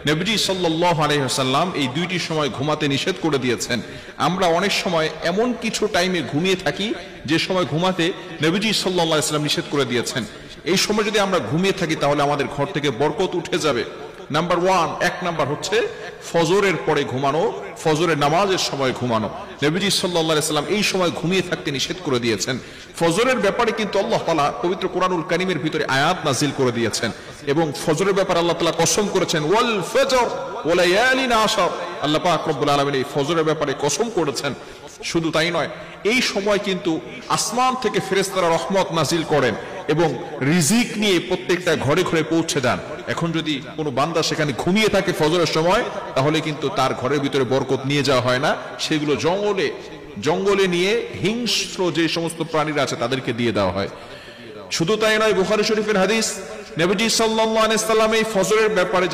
নবীজি সাল্লাল্লাহু আলাইহি ওয়াসাল্লাম এই দুইটি সময় ঘুমাতে নিষেধ করে দিয়েছেন। আমরা অনেক সময় এমন কিছু টাইমে ঘুমিয়ে থাকি যে সময় ঘুমাতে নবীজি সাল্লাল্লাহু আলাইহি ওয়াসাল্লাম নিষেধ করে দিয়েছেন। এই সময় যদি আমরা ঘুমিয়ে থাকি তাহলে আমাদের ঘর থেকে বরকত উঠে যাবে। নাম্বার 1, এক নাম্বার হচ্ছে ফজরের পরে ঘুমানো, ফজরের নামাজের সময় ঘুমানো। নবীজি সাল্লাল্লাহু আলাইহি ওয়াসাল্লাম এই সময় ঘুমিয়ে থাকতে নিষেধ করে দিয়েছেন। ফজরের ব্যাপারে কিন্তু আল্লাহ তাআলা পবিত্র কোরআনুল কারীমের ভিতরে আয়াত নাযিল করে দিয়েছেন এবং ফজরের ব্যাপারে আল্লাহ তাআলা কসম করেছেন, ওয়াল ফজর ওয়া লায়ালিন আশর। আল্লাহ পাক রব্বুল আলামিন এই ফজরের ব্যাপারে কসম করেছেন। শুধু তাই নয়, এই সময় কিন্তু আসমান থেকে ফেরেশতারা রহমত নাযিল করেন এবং রিজিক নিয়ে প্রত্যেকটা ঘরে ঘরে পৌঁছে দেন। এখন যদি কোনো বান্দা সেখানে ঘুমিয়ে থাকে ফজরের সময়, তাহলে কিন্তু তার ঘরের ভিতরে বরকত নিয়ে যাওয়া হয় না, সেগুলো জঙ্গলে নিয়ে হিংস্র যে সমস্ত প্রাণীরা আছে তাদেরকে দিয়ে দেওয়া হয়। শুধু তাই নয়, বুখারী শরীফের হাদিস, নবীজি সাল্লাল্লাহু আলাইহি ওয়াসাল্লাম এই ফজরের ব্যাপারে